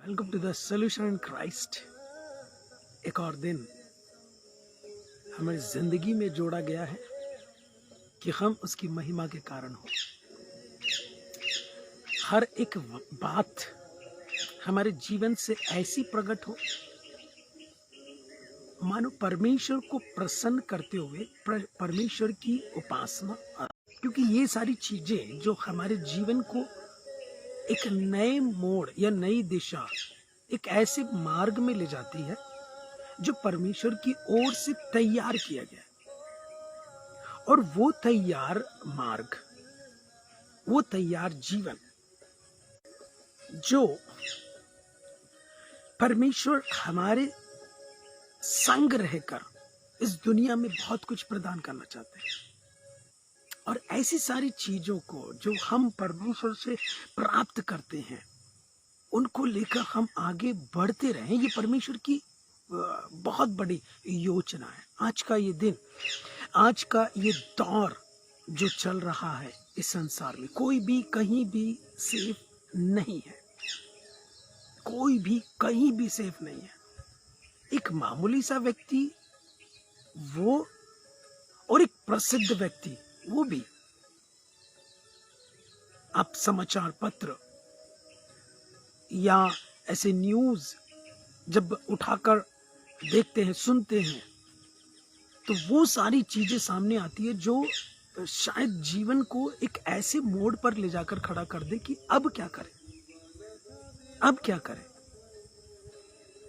Welcome to the solution in Christ. एक और दिन हमारी जिंदगी में जोड़ा गया है कि हम उसकी महिमा के कारण हो। हर एक बात हमारे जीवन से ऐसी प्रकट हो मानो परमेश्वर को प्रसन्न करते हुए परमेश्वर की उपासना, क्योंकि ये सारी चीजें जो हमारे जीवन को एक नए मोड़ या नई दिशा, एक ऐसे मार्ग में ले जाती है जो परमेश्वर की ओर से तैयार किया गया है। और वो तैयार मार्ग, वो तैयार जीवन जो परमेश्वर हमारे संग रहकर इस दुनिया में बहुत कुछ प्रदान करना चाहते हैं। और ऐसी सारी चीजों को जो हम परमेश्वर से प्राप्त करते हैं, उनको लेकर हम आगे बढ़ते रहें, ये परमेश्वर की बहुत बड़ी योजना है। आज का ये दिन, आज का ये दौर जो चल रहा है इस संसार में, कोई भी कहीं भी सेफ नहीं है। कोई भी कहीं भी सेफ नहीं है। एक मामूली सा व्यक्ति वो, और एक प्रसिद्ध व्यक्ति वो भी। आप समाचार पत्र या ऐसे न्यूज जब उठाकर देखते हैं, सुनते हैं, तो वो सारी चीजें सामने आती है जो शायद जीवन को एक ऐसे मोड़ पर ले जाकर खड़ा कर दे कि अब क्या करें, अब क्या करें।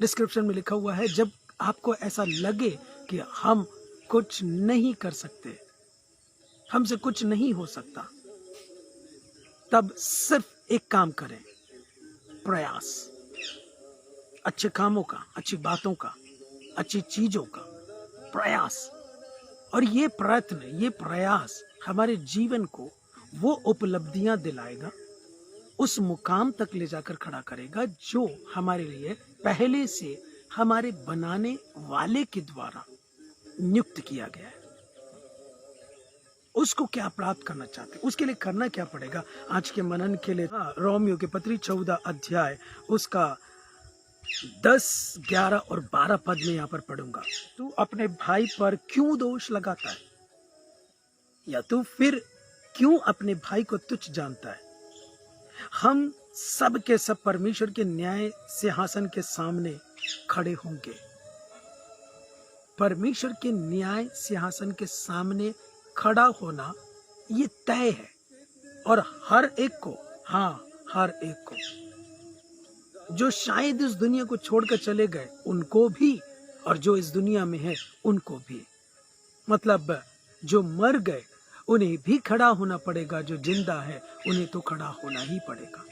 डिस्क्रिप्शन में लिखा हुआ है, जब आपको ऐसा लगे कि हम कुछ नहीं कर सकते, हमसे कुछ नहीं हो सकता, तब सिर्फ एक काम करें, प्रयास। अच्छे कामों का, अच्छी बातों का, अच्छी चीजों का प्रयास। और ये प्रयत्न, ये प्रयास हमारे जीवन को वो उपलब्धियां दिलाएगा, उस मुकाम तक ले जाकर खड़ा करेगा जो हमारे लिए पहले से हमारे बनाने वाले के द्वारा नियुक्त किया गया है। उसको क्या प्राप्त करना चाहते हैं, उसके लिए करना क्या पड़ेगा। आज के मनन के लिए रोमियो के पत्री 14 अध्याय उसका 10, 11 और 12 पद में यहाँ पर पढ़ूंगा। तू अपने भाई पर क्यों दोष लगाता है, या तू फिर क्यों अपने भाई को तुच्छ जानता है। हम सब के सब परमेश्वर के न्याय सिंहासन के सामने खड़े होंगे। परमेश्वर के न्याय सिंहासन के सामने खड़ा होना ये तय है। और हर एक को, हर एक को, जो शायद इस दुनिया को छोड़कर चले गए उनको भी, और जो इस दुनिया में है उनको भी, मतलब जो मर गए उन्हें भी खड़ा होना पड़ेगा, जो जिंदा है उन्हें तो खड़ा होना ही पड़ेगा।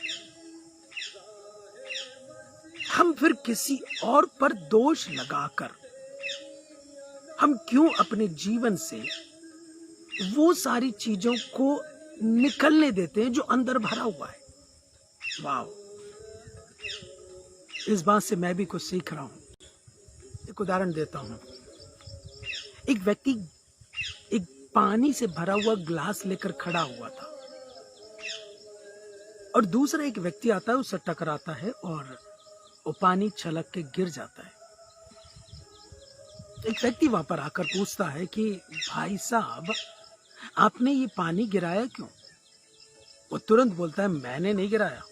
हम फिर किसी और पर दोष लगाकर हम क्यों अपने जीवन से वो सारी चीजों को निकलने देते हैं जो अंदर भरा हुआ है। वाह, इस बात से मैं भी कुछ सीख रहा हूं। एक उदाहरण देता हूं। एक व्यक्ति एक पानी से भरा हुआ ग्लास लेकर खड़ा हुआ था, और दूसरा एक व्यक्ति आता है, उससे टकराता है और वो पानी छलक के गिर जाता है। एक व्यक्ति वहां पर आकर पूछता है कि भाई साहब, आपने ये पानी गिराया क्यों। वो तुरंत बोलता है, मैंने नहीं गिराया,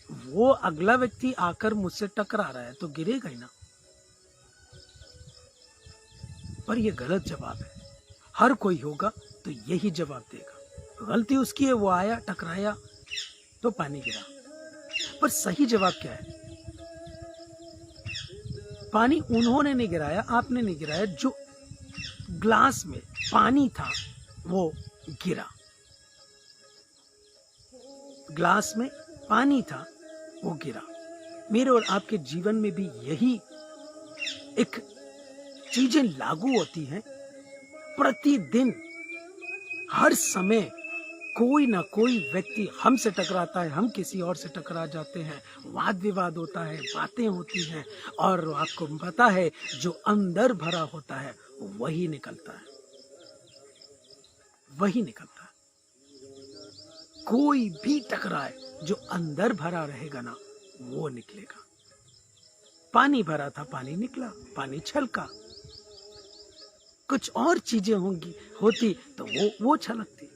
वो अगला व्यक्ति आकर मुझसे टकरा रहा है तो गिरेगा ही ना। पर ये गलत जवाब है। हर कोई होगा तो यही जवाब देगा। गलती उसकी है, वो आया, टकराया तो पानी गिरा। पर सही जवाब क्या है। पानी उन्होंने नहीं गिराया, आपने नहीं गिराया, जो ग्लास में पानी था वो गिरा। ग्लास में पानी था, वो गिरा। मेरे और आपके जीवन में भी यही एक चीजें लागू होती हैं। प्रतिदिन, हर समय कोई ना कोई व्यक्ति हमसे टकराता है, हम किसी और से टकरा जाते हैं, वाद विवाद होता है, बातें होती हैं, और आपको पता है जो अंदर भरा होता है वही निकलता है, वही निकलता है। कोई भी टकराए, जो अंदर भरा रहेगा ना वो निकलेगा। पानी भरा था, पानी निकला, पानी छलका। कुछ और चीजें होती तो वो छलकती।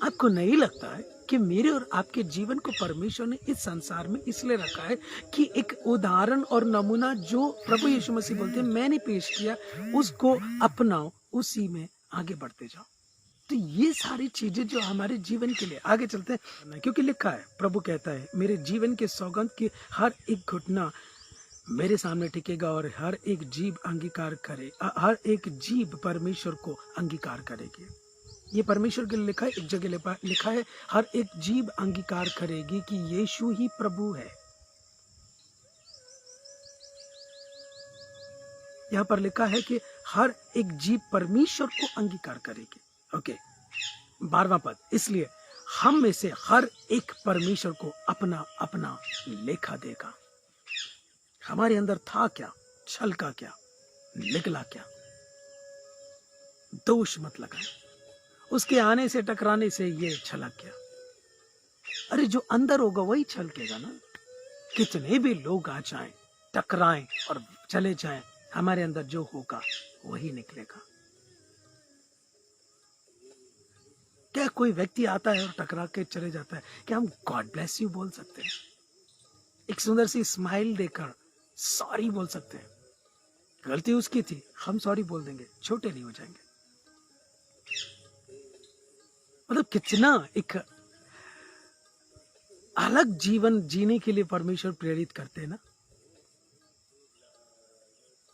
आपको नहीं लगता है कि मेरे और आपके जीवन को परमेश्वर ने इस संसार में इसलिए रखा है कि एक उदाहरण और नमूना जो प्रभु यीशु मसीह बोलते हैं मैंने पेश किया, उसको अपनाओ, उसी में आगे बढ़ते जाओ। तो ये सारी चीजें जो हमारे जीवन के लिए आगे चलते हैं, क्योंकि लिखा है, प्रभु कहता है मेरे जीवन के सौगंध की हर एक घुटना मेरे सामने टिकेगा और हर एक जीभ अंगीकार करे, हर एक जीभ परमेश्वर को अंगीकार करेगी। ये परमेश्वर के लिए लिखा है। एक जगह लिखा है हर एक जीभ अंगीकार करेगी कि यीशु ही प्रभु है। यहाँ पर लिखा है कि हर एक जीभ परमेश्वर को अंगीकार करेगी। ओके, 12वां पद, इसलिए हम में से हर एक परमेश्वर को अपना अपना लेखा देगा। हमारे अंदर था क्या, छलका क्या, निकला क्या, दोष मत लगाए। उसके आने से, टकराने से ये छलक गया। अरे जो अंदर होगा वही छलकेगा ना। कितने भी लोग आ जाएं, टकराएं और चले जाएं, हमारे अंदर जो होगा वही निकलेगा। क्या कोई व्यक्ति आता है और टकरा के चले जाता है, क्या हम गॉड ब्लेस यू बोल सकते हैं? एक सुंदर सी स्माइल देकर सॉरी बोल सकते हैं? गलती उसकी थी, हम सॉरी बोल देंगे, छोटे नहीं हो जाएंगे। मतलब कितना एक अलग जीवन जीने के लिए परमेश्वर प्रेरित करते हैं ना।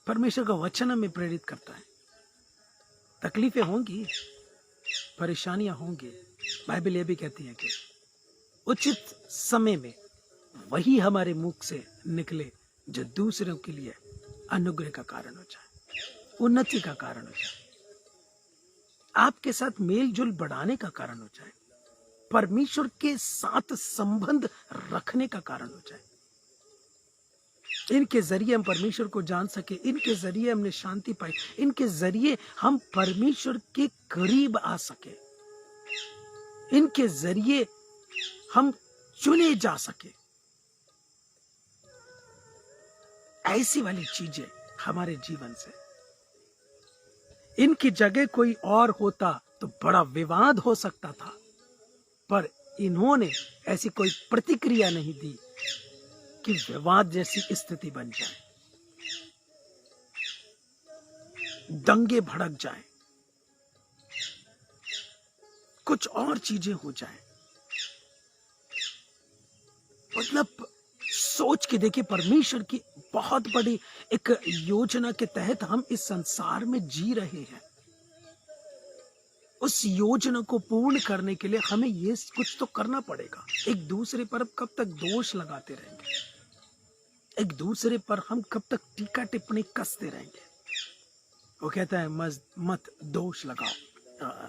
परमेश्वर का वचन हमें प्रेरित करता है। तकलीफें होंगी, परेशानियां होंगी। बाइबल ये भी कहती है कि उचित समय में वही हमारे मुख से निकले जो दूसरों के लिए अनुग्रह का कारण हो जाए, उन्नति का कारण हो जाए, आपके साथ मेल जोल बढ़ाने का कारण हो जाए, परमेश्वर के साथ संबंध रखने का कारण हो जाए। इनके जरिए हम परमेश्वर को जान सके, इनके जरिए हमने शांति पाई, इनके जरिए हम परमेश्वर के करीब आ सके, इनके जरिए हम चुने जा सके। ऐसी वाली चीजें हमारे जीवन से, इनकी जगह कोई और होता तो बड़ा विवाद हो सकता था, पर इन्होंने ऐसी कोई प्रतिक्रिया नहीं दी कि विवाद जैसी स्थिति बन जाए, दंगे भड़क जाए, कुछ और चीजें हो जाए। मतलब सोच के देखिए, परमेश्वर की बहुत बड़ी एक योजना के तहत हम इस संसार में जी रहे हैं। उस योजना को पूर्ण करने के लिए हमें ये कुछ तो करना पड़ेगा। एक दूसरे पर कब तक दोष लगाते रहेंगे, एक दूसरे पर हम कब तक टीका टिप्पणी कसते रहेंगे? वो कहता है मत दोष लगाओ।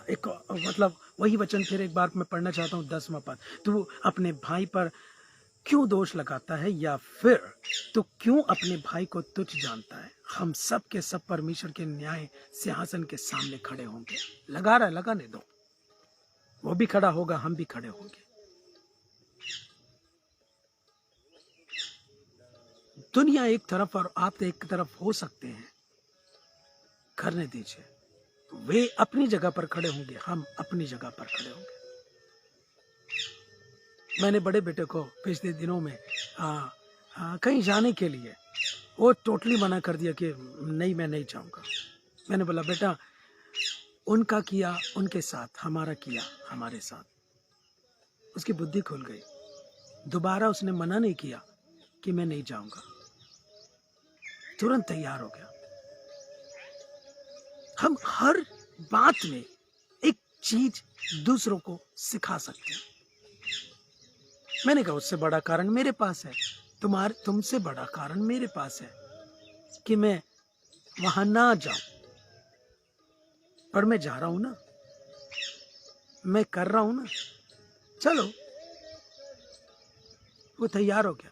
एक मतलब वही वचन फिर एक बार मैं पढ़ना चाहता हूँ, 10वां पद, तू अपने भाई पर क्यों दोष लगाता है, या फिर तू क्यों अपने भाई को तुच्छ जानता है? हम सब के सब परमेश्वर के न्याय सिंहासन के सामने खड़े होंगे। लगा रहा है, लगाने दो, वो भी खड़ा होगा, हम भी खड़े होंगे। दुनिया एक तरफ और आप एक तरफ हो सकते हैं, करने दीजिए। वे अपनी जगह पर खड़े होंगे, हम अपनी जगह पर खड़े होंगे। मैंने बड़े बेटे को पिछले दिनों में कहीं जाने के लिए वो टोटली मना कर दिया कि नहीं, मैं नहीं जाऊंगा। मैंने बोला बेटा, उनका किया उनके साथ, हमारा किया हमारे साथ। उसकी बुद्धि खुल गई, दोबारा उसने मना नहीं किया कि मैं नहीं जाऊंगा, तुरंत तैयार हो गया। हम हर बात में एक चीज दूसरों को सिखा सकते हैं। मैंने कहा उससे बड़ा कारण मेरे पास है, तुमसे बड़ा कारण मेरे पास है कि मैं वहां ना जाऊं, पर मैं जा रहा हूं ना, मैं कर रहा हूं ना, चलो। वो तैयार हो गया।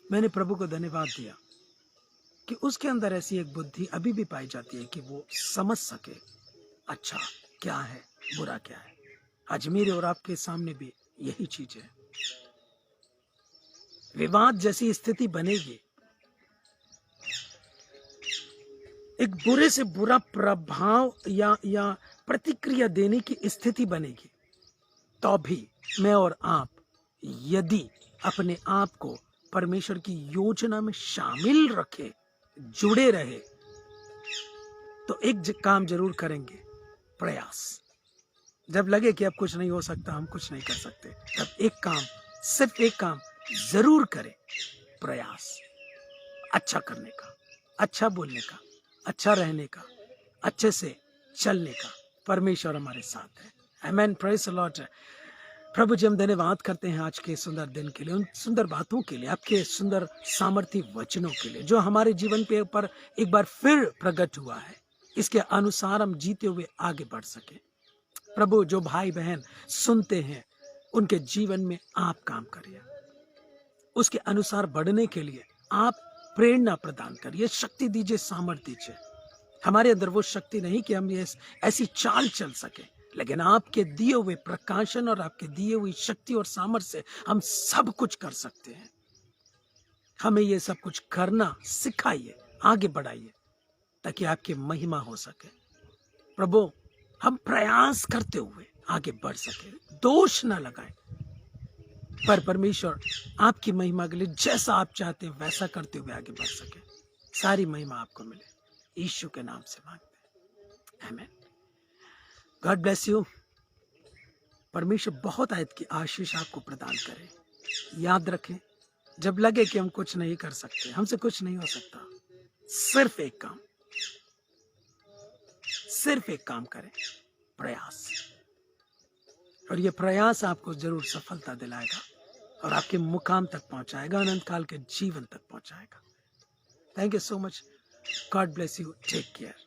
मैंने प्रभु को धन्यवाद दिया कि उसके अंदर ऐसी एक बुद्धि अभी भी पाई जाती है कि वो समझ सके अच्छा क्या है, बुरा क्या है। आज मेरे और आपके सामने भी यही चीज है। विवाद जैसी स्थिति बनेगी, एक बुरे से बुरा प्रभाव या प्रतिक्रिया देने की स्थिति बनेगी, तो भी मैं और आप यदि अपने आप को परमेश्वर की योजना में शामिल रखे, जुड़े रहे, तो एक काम जरूर करेंगे, प्रयास। जब लगे कि अब कुछ नहीं हो सकता, हम कुछ नहीं कर सकते, तब एक काम, सिर्फ एक काम जरूर करें, प्रयास अच्छा करने का, अच्छा बोलने का, अच्छा रहने का, अच्छे से चलने का। परमेश्वर हमारे साथ है। आमेन, प्रेज द लॉर्ड। प्रभु जी, हम धन्यवाद करते हैं आज के सुंदर दिन के लिए, उन सुंदर बातों के लिए, आपके सुंदर सामर्थी वचनों के लिए, जो हमारे जीवन पे ऊपर एक बार फिर प्रकट हुआ है। इसके अनुसार हम जीते हुए आगे बढ़ सके। प्रभु, जो भाई बहन सुनते हैं, उनके जीवन में आप काम करिए, उसके अनुसार बढ़ने के लिए आप प्रेरणा प्रदान करिए, शक्ति दीजिए, सामर्थ्य दीजिए। हमारे अंदर वो शक्ति नहीं कि हम ये ऐसी चाल चल सके, लेकिन आपके दिए हुए प्रकाशन और आपके दिए हुई शक्ति और सामर्थ्य से हम सब कुछ कर सकते हैं। हमें ये सब कुछ करना सिखाइए, आगे बढ़ाइए, ताकि आपकी महिमा हो सके। प्रभु, हम प्रयास करते हुए आगे बढ़ सके, दोष ना लगाएं, पर परमेश्वर आपकी महिमा के लिए जैसा आप चाहते हैं वैसा करते हुए आगे बढ़ सके। सारी महिमा आपको मिले, यीशु के नाम से मांगते हैं, आमीन। God bless you. परमेश्वर बहुत आयत की आशीष आपको प्रदान करे। याद रखें, जब लगे कि हम कुछ नहीं कर सकते, हमसे कुछ नहीं हो सकता, सिर्फ एक काम करें, प्रयास। और ये प्रयास आपको जरूर सफलता दिलाएगा और आपके मुकाम तक पहुंचाएगा, अनंत काल के जीवन तक पहुंचाएगा। Thank you so much. God bless you. Take care.